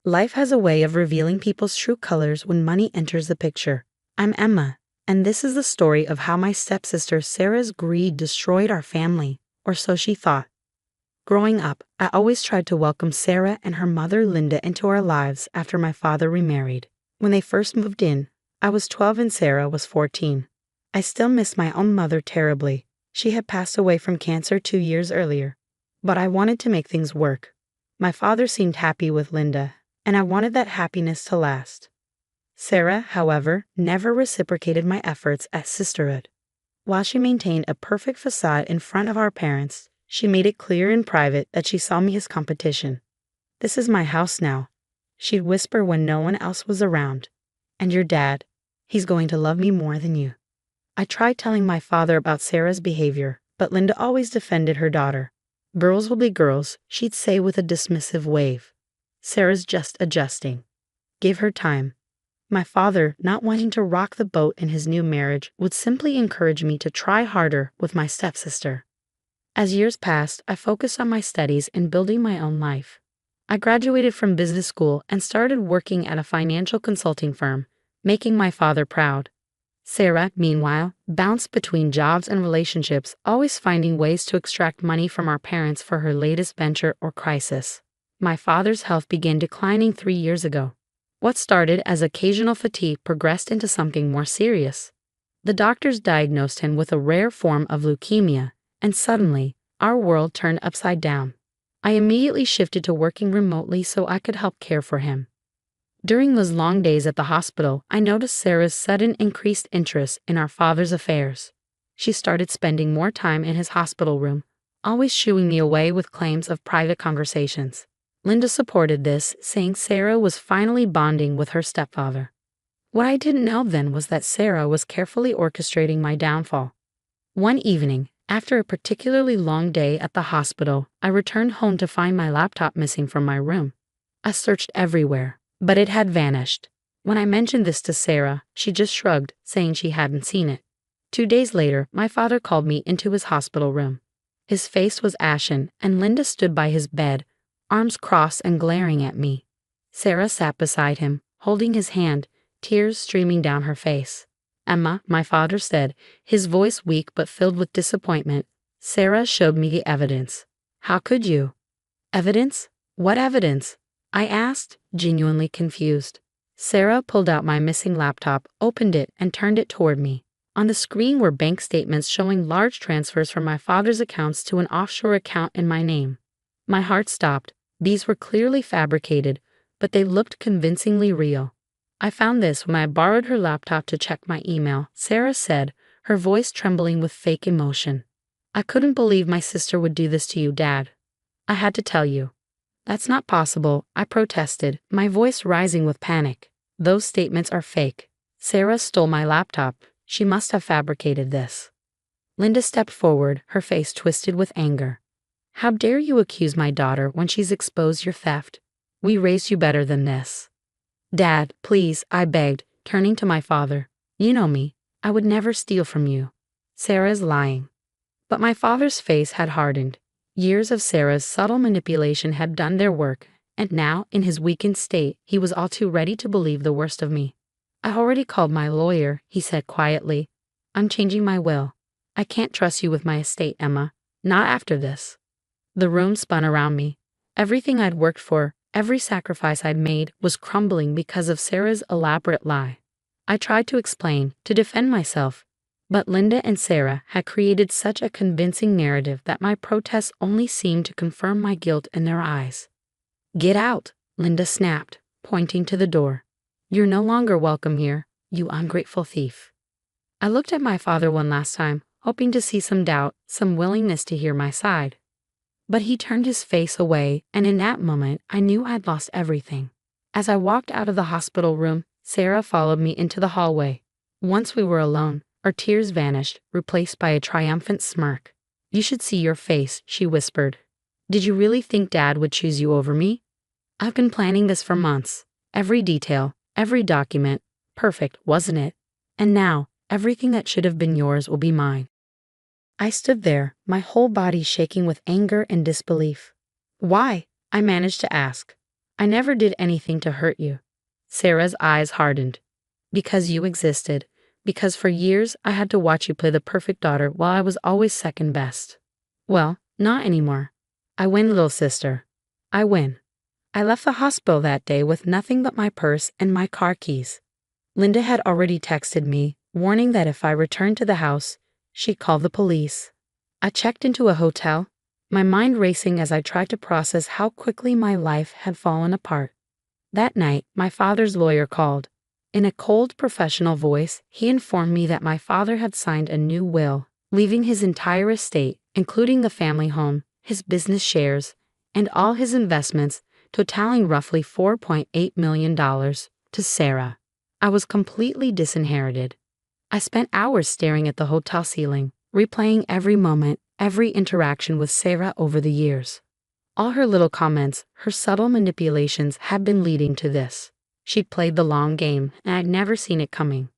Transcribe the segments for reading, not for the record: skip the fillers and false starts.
Life has a way of revealing people's true colors when money enters the picture. I'm Emma, and this is the story of how my stepsister Sarah's greed destroyed our family, or so she thought. Growing up, I always tried to welcome Sarah and her mother Linda into our lives after my father remarried. When they first moved in, I was 12 and Sarah was 14. I still miss my own mother terribly. She had passed away from cancer 2 years earlier. But I wanted to make things work. My father seemed happy with Linda, and I wanted that happiness to last. Sarah, however, never reciprocated my efforts at sisterhood. While she maintained a perfect facade in front of our parents, she made it clear in private that she saw me as competition. "This is my house now," she'd whisper when no one else was around. "And your dad, he's going to love me more than you." I tried telling my father about Sarah's behavior, but Linda always defended her daughter. "Girls will be girls," she'd say with a dismissive wave. "Sarah's just adjusting. Give her time." My father, not wanting to rock the boat in his new marriage, would simply encourage me to try harder with my stepsister. As years passed, I focused on my studies and building my own life. I graduated from business school and started working at a financial consulting firm, making my father proud. Sarah, meanwhile, bounced between jobs and relationships, always finding ways to extract money from our parents for her latest venture or crisis. My father's health began declining 3 years ago. What started as occasional fatigue progressed into something more serious. The doctors diagnosed him with a rare form of leukemia, and suddenly, our world turned upside down. I immediately shifted to working remotely so I could help care for him. During those long days at the hospital, I noticed Sarah's sudden increased interest in our father's affairs. She started spending more time in his hospital room, always shooing me away with claims of private conversations. Linda supported this, saying Sarah was finally bonding with her stepfather. What I didn't know then was that Sarah was carefully orchestrating my downfall. One evening, after a particularly long day at the hospital, I returned home to find my laptop missing from my room. I searched everywhere, but it had vanished. When I mentioned this to Sarah, she just shrugged, saying she hadn't seen it. 2 days later, my father called me into his hospital room. His face was ashen, and Linda stood by his bed, arms crossed and glaring at me. Sarah sat beside him, holding his hand, tears streaming down her face. "Emma," my father said, his voice weak but filled with disappointment, "Sarah showed me the evidence." "How could you?" "Evidence? What evidence?" I asked, genuinely confused. Sarah pulled out my missing laptop, opened it, and turned it toward me. On the screen were bank statements showing large transfers from my father's accounts to an offshore account in my name. My heart stopped. These were clearly fabricated, but they looked convincingly real. "I found this when I borrowed her laptop to check my email," Sarah said, her voice trembling with fake emotion. "I couldn't believe my sister would do this to you, Dad. I had to tell you." "That's not possible," I protested, my voice rising with panic. "Those statements are fake. Sarah stole my laptop. She must have fabricated this." Linda stepped forward, her face twisted with anger. "How dare you accuse my daughter when she's exposed your theft? We raised you better than this." "Dad, please," I begged, turning to my father. "You know me. I would never steal from you." "Sarah is lying." But my father's face had hardened. Years of Sarah's subtle manipulation had done their work, and now, in his weakened state, he was all too ready to believe the worst of me. "I already called my lawyer," he said quietly. "I'm changing my will. I can't trust you with my estate, Emma. Not after this." The room spun around me. Everything I'd worked for, every sacrifice I'd made, was crumbling because of Sarah's elaborate lie. I tried to explain, to defend myself, but Linda and Sarah had created such a convincing narrative that my protests only seemed to confirm my guilt in their eyes. "Get out," Linda snapped, pointing to the door. "You're no longer welcome here, you ungrateful thief." I looked at my father one last time, hoping to see some doubt, some willingness to hear my side. But he turned his face away, and in that moment, I knew I'd lost everything. As I walked out of the hospital room, Sarah followed me into the hallway. Once we were alone, our tears vanished, replaced by a triumphant smirk. "You should see your face," she whispered. "Did you really think Dad would choose you over me? I've been planning this for months. Every detail, every document. Perfect, wasn't it? And now, everything that should have been yours will be mine." I stood there, my whole body shaking with anger and disbelief. "Why?" I managed to ask. I never did anything to hurt you. Sarah's eyes hardened. Because you existed. Because for years I had to watch you play the perfect daughter while I was always second best. Well, not anymore. I win, little sister. I win. I left the hospital that day with nothing but my purse and my car keys. Linda had already texted me, warning that if I returned to the house, she'd call the police. I checked into a hotel, my mind racing as I tried to process how quickly my life had fallen apart. That night, my father's lawyer called. In a cold, professional voice, he informed me that my father had signed a new will, leaving his entire estate, including the family home, his business shares, and all his investments, totaling roughly $4.8 million, to Sarah. I was completely disinherited. I spent hours staring at the hotel ceiling, replaying every moment, every interaction with Sarah over the years. All her little comments, her subtle manipulations had been leading to this. She'd played the long game, and I'd never seen it coming.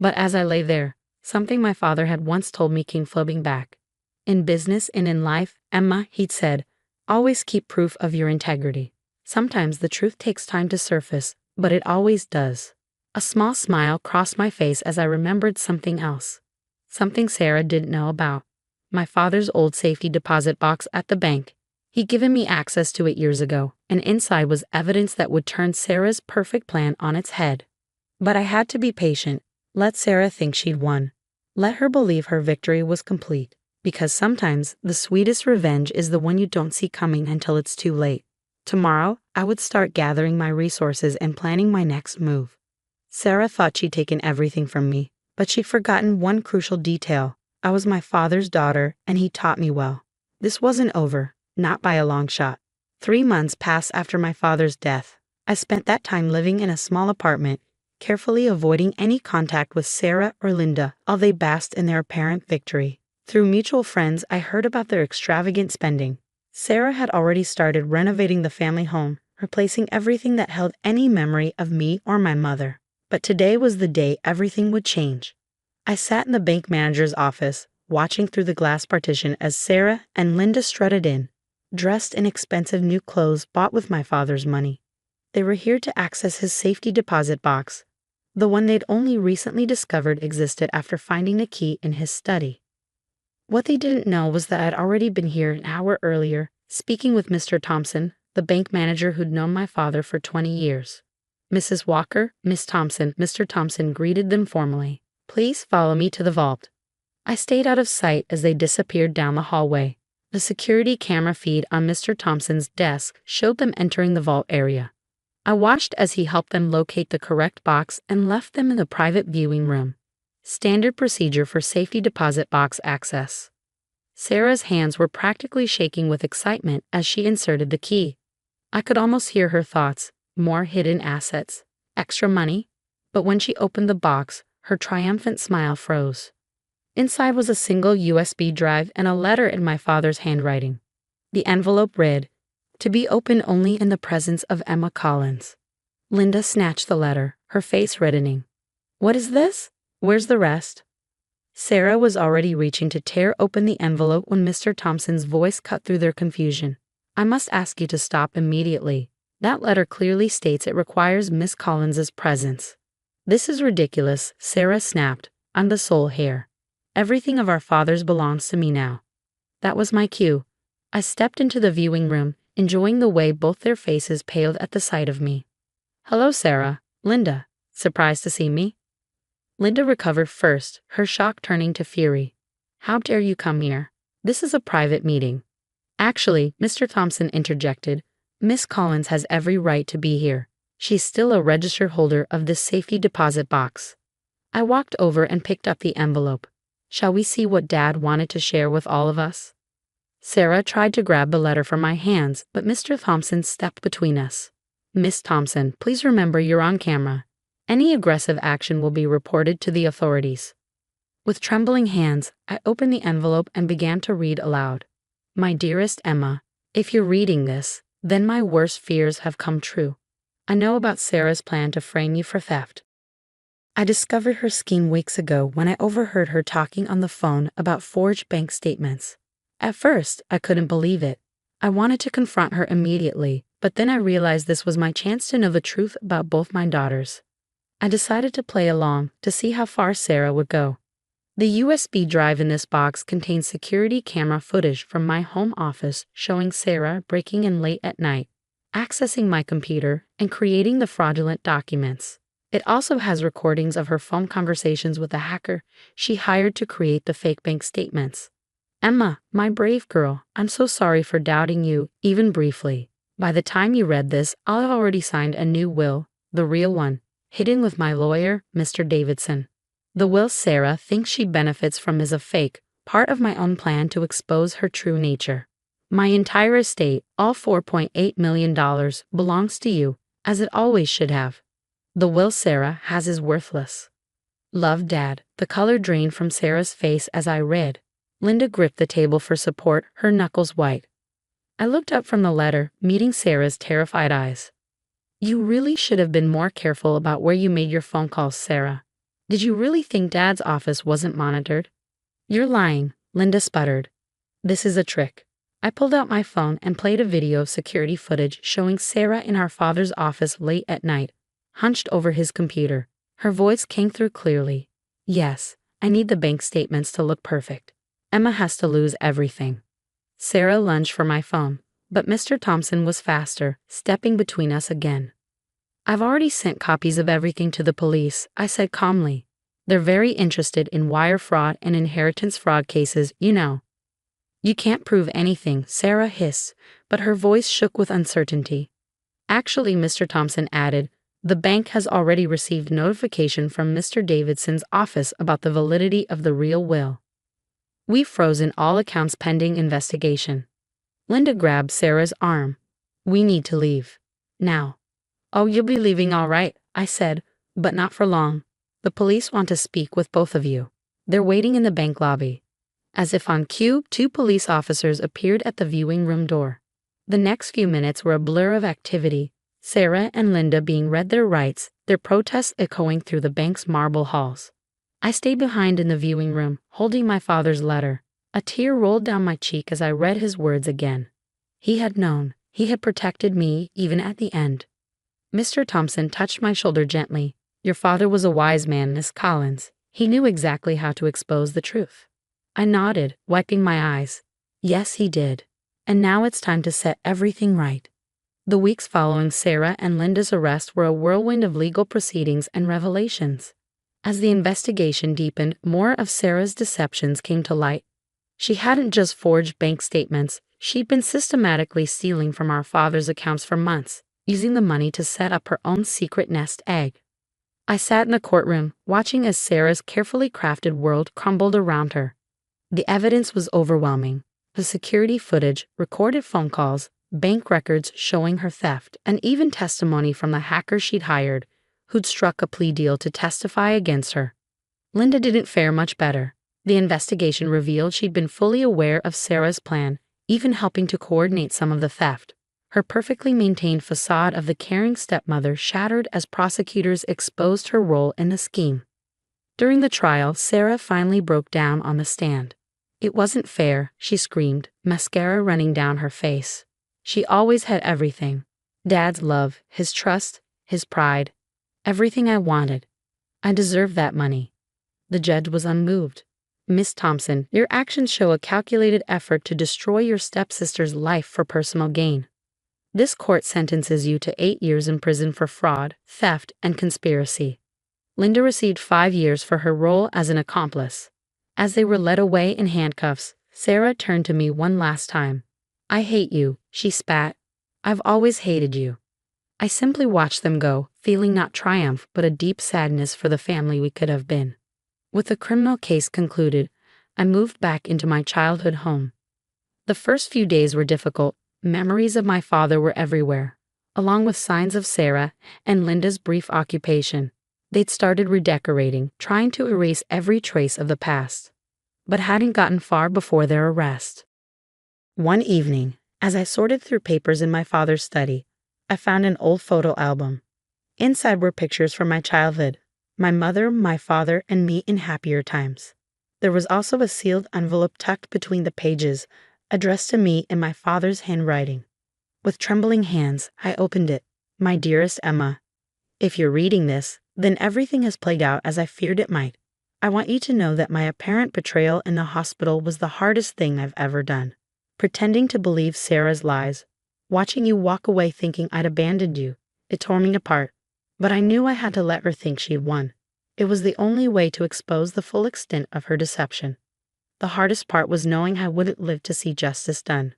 But as I lay there, something my father had once told me came floating back. In business and in life, Emma, he'd said, always keep proof of your integrity. Sometimes the truth takes time to surface, but it always does. A small smile crossed my face as I remembered something else. Something Sarah didn't know about. My father's old safety deposit box at the bank. He'd given me access to it years ago, and inside was evidence that would turn Sarah's perfect plan on its head. But I had to be patient. Let Sarah think she'd won. Let her believe her victory was complete, because sometimes the sweetest revenge is the one you don't see coming until it's too late. Tomorrow, I would start gathering my resources and planning my next move. Sarah thought she'd taken everything from me, but she'd forgotten one crucial detail. I was my father's daughter, and he taught me well. This wasn't over, not by a long shot. 3 months passed after my father's death. I spent that time living in a small apartment, carefully avoiding any contact with Sarah or Linda, while they basked in their apparent victory. Through mutual friends, I heard about their extravagant spending. Sarah had already started renovating the family home, replacing everything that held any memory of me or my mother. But today was the day everything would change. I sat in the bank manager's office, watching through the glass partition as Sarah and Linda strutted in, dressed in expensive new clothes bought with my father's money. They were here to access his safety deposit box, the one they'd only recently discovered existed after finding the key in his study. What they didn't know was that I'd already been here an hour earlier, speaking with Mr. Thompson, the bank manager who'd known my father for 20 years. Mrs. Walker, Miss Thompson, Mr. Thompson greeted them formally. Please follow me to the vault. I stayed out of sight as they disappeared down the hallway. The security camera feed on Mr. Thompson's desk showed them entering the vault area. I watched as he helped them locate the correct box and left them in the private viewing room. Standard procedure for safety deposit box access. Sarah's hands were practically shaking with excitement as she inserted the key. I could almost hear her thoughts. More hidden assets. Extra money. But when she opened the box, her triumphant smile froze. Inside was a single USB drive and a letter in my father's handwriting. The envelope read, "To be opened only in the presence of Emma Collins." Linda snatched the letter, her face reddening. What is this? Where's the rest? Sarah was already reaching to tear open the envelope when Mr. Thompson's voice cut through their confusion. I must ask you to stop immediately. That letter clearly states it requires Miss Collins's presence. This is ridiculous, Sarah snapped. I'm the sole heir. Everything of our fathers belongs to me now. That was my cue. I stepped into the viewing room, enjoying the way both their faces paled at the sight of me. Hello, Sarah. Linda. Surprised to see me? Linda recovered first, her shock turning to fury. How dare you come here? This is a private meeting. Actually, Mr. Thompson interjected, Miss Collins has every right to be here. She's still a registered holder of this safety deposit box. I walked over and picked up the envelope. Shall we see what Dad wanted to share with all of us? Sarah tried to grab the letter from my hands, but Mr. Thompson stepped between us. Miss Thompson, please remember you're on camera. Any aggressive action will be reported to the authorities. With trembling hands, I opened the envelope and began to read aloud. My dearest Emma, if you're reading this, then my worst fears have come true. I know about Sarah's plan to frame you for theft. I discovered her scheme weeks ago when I overheard her talking on the phone about forged bank statements. At first, I couldn't believe it. I wanted to confront her immediately, But then I realized this was my chance to know the truth about both my daughters. I decided to play along to see how far Sarah would go. The USB drive in this box contains security camera footage from my home office showing Sarah breaking in late at night, accessing my computer, and creating the fraudulent documents. It also has recordings of her phone conversations with the hacker she hired to create the fake bank statements. Emma, my brave girl, I'm so sorry for doubting you, even briefly. By the time you read this, I'll have already signed a new will, the real one, hidden with my lawyer, Mr. Davidson. The will Sarah thinks she benefits from is a fake, part of my own plan to expose her true nature. My entire estate, all $4.8 million, belongs to you, as it always should have. The will Sarah has is worthless. Love, Dad. The color drained from Sarah's face as I read. Linda gripped the table for support, her knuckles white. I looked up from the letter, meeting Sarah's terrified eyes. You really should have been more careful about where you made your phone calls, Sarah. Did you really think Dad's office wasn't monitored? You're lying, Linda sputtered. This is a trick. I pulled out my phone and played a video of security footage showing Sarah in our father's office late at night, hunched over his computer. Her voice came through clearly. Yes, I need the bank statements to look perfect. Emma has to lose everything. Sarah lunged for my phone, but Mr. Thompson was faster, stepping between us again. I've already sent copies of everything to the police, I said calmly. They're very interested in wire fraud and inheritance fraud cases, you know. You can't prove anything, Sarah hissed, but her voice shook with uncertainty. Actually, Mr. Thompson added, the bank has already received notification from Mr. Davidson's office about the validity of the real will. We've frozen all accounts pending investigation. Linda grabbed Sarah's arm. We need to leave. Now. Oh, you'll be leaving all right, I said, but not for long. The police want to speak with both of you. They're waiting in the bank lobby. As if on cue, 2 police officers appeared at the viewing room door. The next few minutes were a blur of activity, Sarah and Linda being read their rights, their protests echoing through the bank's marble halls. I stayed behind in the viewing room, holding my father's letter. A tear rolled down my cheek as I read his words again. He had known. He had protected me, even at the end. Mr. Thompson touched my shoulder gently. Your father was a wise man, Miss Collins. He knew exactly how to expose the truth. I nodded, wiping my eyes. Yes, he did. And now it's time to set everything right. The weeks following Sarah and Linda's arrest were a whirlwind of legal proceedings and revelations. As the investigation deepened, more of Sarah's deceptions came to light. She hadn't just forged bank statements, she'd been systematically stealing from our father's accounts for months, using the money to set up her own secret nest egg. I sat in the courtroom, watching as Sarah's carefully crafted world crumbled around her. The evidence was overwhelming. The security footage, recorded phone calls, bank records showing her theft, and even testimony from the hacker she'd hired, who'd struck a plea deal to testify against her. Linda didn't fare much better. The investigation revealed she'd been fully aware of Sarah's plan, even helping to coordinate some of the theft. Her perfectly maintained facade of the caring stepmother shattered as prosecutors exposed her role in the scheme. During the trial, Sarah finally broke down on the stand. It wasn't fair, she screamed, mascara running down her face. She always had everything. Dad's love, his trust, his pride. Everything I wanted. I deserved that money. The judge was unmoved. Miss Thompson, your actions show a calculated effort to destroy your stepsister's life for personal gain. This court sentences you to 8 years in prison for fraud, theft, and conspiracy. Linda received 5 years for her role as an accomplice. As they were led away in handcuffs, Sarah turned to me one last time. I hate you, she spat. I've always hated you. I simply watched them go, feeling not triumph but a deep sadness for the family we could have been. With the criminal case concluded, I moved back into my childhood home. The first few days were difficult. Memories of my father were everywhere, along with signs of Sarah and Linda's brief occupation. They'd started redecorating, trying to erase every trace of the past, but hadn't gotten far before their arrest. One evening, as I sorted through papers in my father's study, I found an old photo album. Inside were pictures from my childhood, my mother, my father, and me in happier times. There was also a sealed envelope tucked between the pages, addressed to me in my father's handwriting. With trembling hands, I opened it. My dearest Emma, if you're reading this, then everything has played out as I feared it might. I want you to know that my apparent betrayal in the hospital was the hardest thing I've ever done. Pretending to believe Sarah's lies, watching you walk away thinking I'd abandoned you, it tore me apart. But I knew I had to let her think she had won. It was the only way to expose the full extent of her deception. The hardest part was knowing I wouldn't live to see justice done.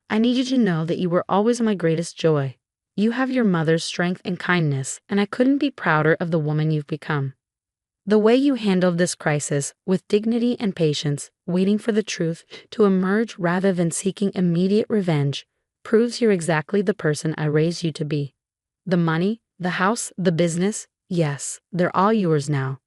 I need you to know that you were always my greatest joy. You have your mother's strength and kindness, and I couldn't be prouder of the woman you've become. The way you handled this crisis, with dignity and patience, waiting for the truth to emerge rather than seeking immediate revenge, proves you're exactly the person I raised you to be. The money, the house, the business, yes, they're all yours now.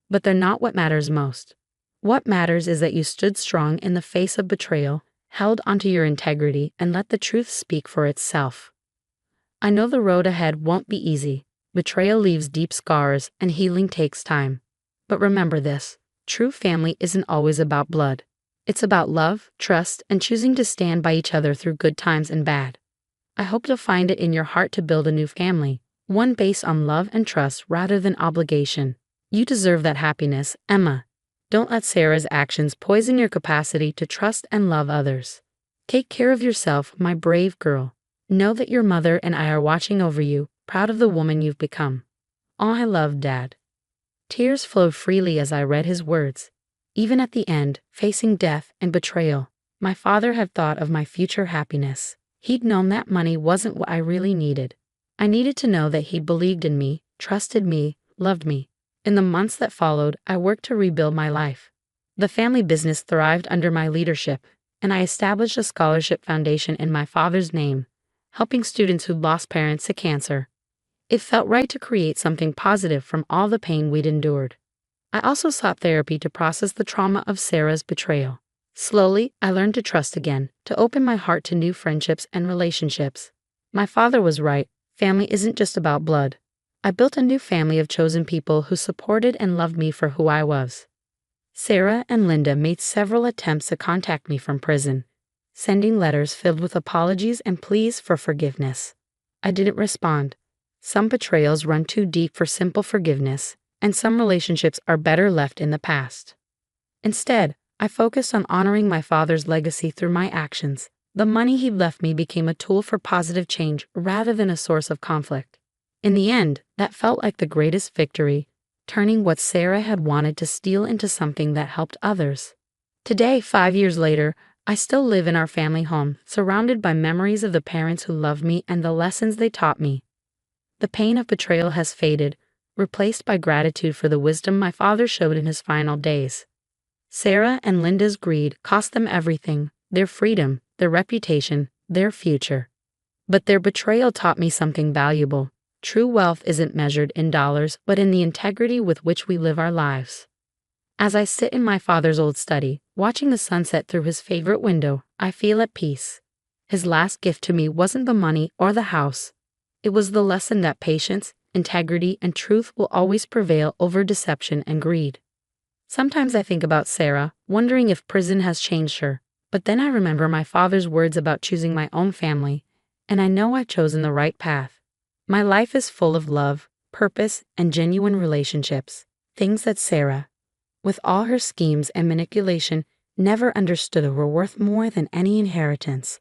But they're not what matters most. What matters is that you stood strong in the face of betrayal, held onto your integrity, and let the truth speak for itself. I know the road ahead won't be easy. Betrayal leaves deep scars, and healing takes time. But remember this, true family isn't always about blood. It's about love, trust, and choosing to stand by each other through good times and bad. I hope you'll find it in your heart to build a new family, one based on love and trust rather than obligation. You deserve that happiness, Emma. Don't let Sarah's actions poison your capacity to trust and love others. Take care of yourself, my brave girl. Know that your mother and I are watching over you, proud of the woman you've become. All I love, Dad. Tears flowed freely as I read his words. Even at the end, facing death and betrayal, my father had thought of my future happiness. He'd known that money wasn't what I really needed. I needed to know that he believed in me, trusted me, loved me. In the months that followed, I worked to rebuild my life. The family business thrived under my leadership, and I established a scholarship foundation in my father's name, helping students who lost parents to cancer. It felt right to create something positive from all the pain we'd endured. I also sought therapy to process the trauma of Sarah's betrayal. Slowly, I learned to trust again, to open my heart to new friendships and relationships. My father was right, family isn't just about blood. I built a new family of chosen people who supported and loved me for who I was. Sarah and Linda made several attempts to contact me from prison, sending letters filled with apologies and pleas for forgiveness. I didn't respond. Some betrayals run too deep for simple forgiveness, and some relationships are better left in the past. Instead, I focused on honoring my father's legacy through my actions. The money he'd left me became a tool for positive change rather than a source of conflict. In the end, that felt like the greatest victory, turning what Sarah had wanted to steal into something that helped others. Today, 5 years later, I still live in our family home, surrounded by memories of the parents who loved me and the lessons they taught me. The pain of betrayal has faded, replaced by gratitude for the wisdom my father showed in his final days. Sarah and Linda's greed cost them everything, their freedom, their reputation, their future. But their betrayal taught me something valuable. True wealth isn't measured in dollars, but in the integrity with which we live our lives. As I sit in my father's old study, watching the sunset through his favorite window, I feel at peace. His last gift to me wasn't the money or the house. It was the lesson that patience, integrity, and truth will always prevail over deception and greed. Sometimes I think about Sarah, wondering if prison has changed her, but then I remember my father's words about choosing my own family, and I know I've chosen the right path. My life is full of love, purpose, and genuine relationships, things that Sarah, with all her schemes and manipulation, never understood were worth more than any inheritance.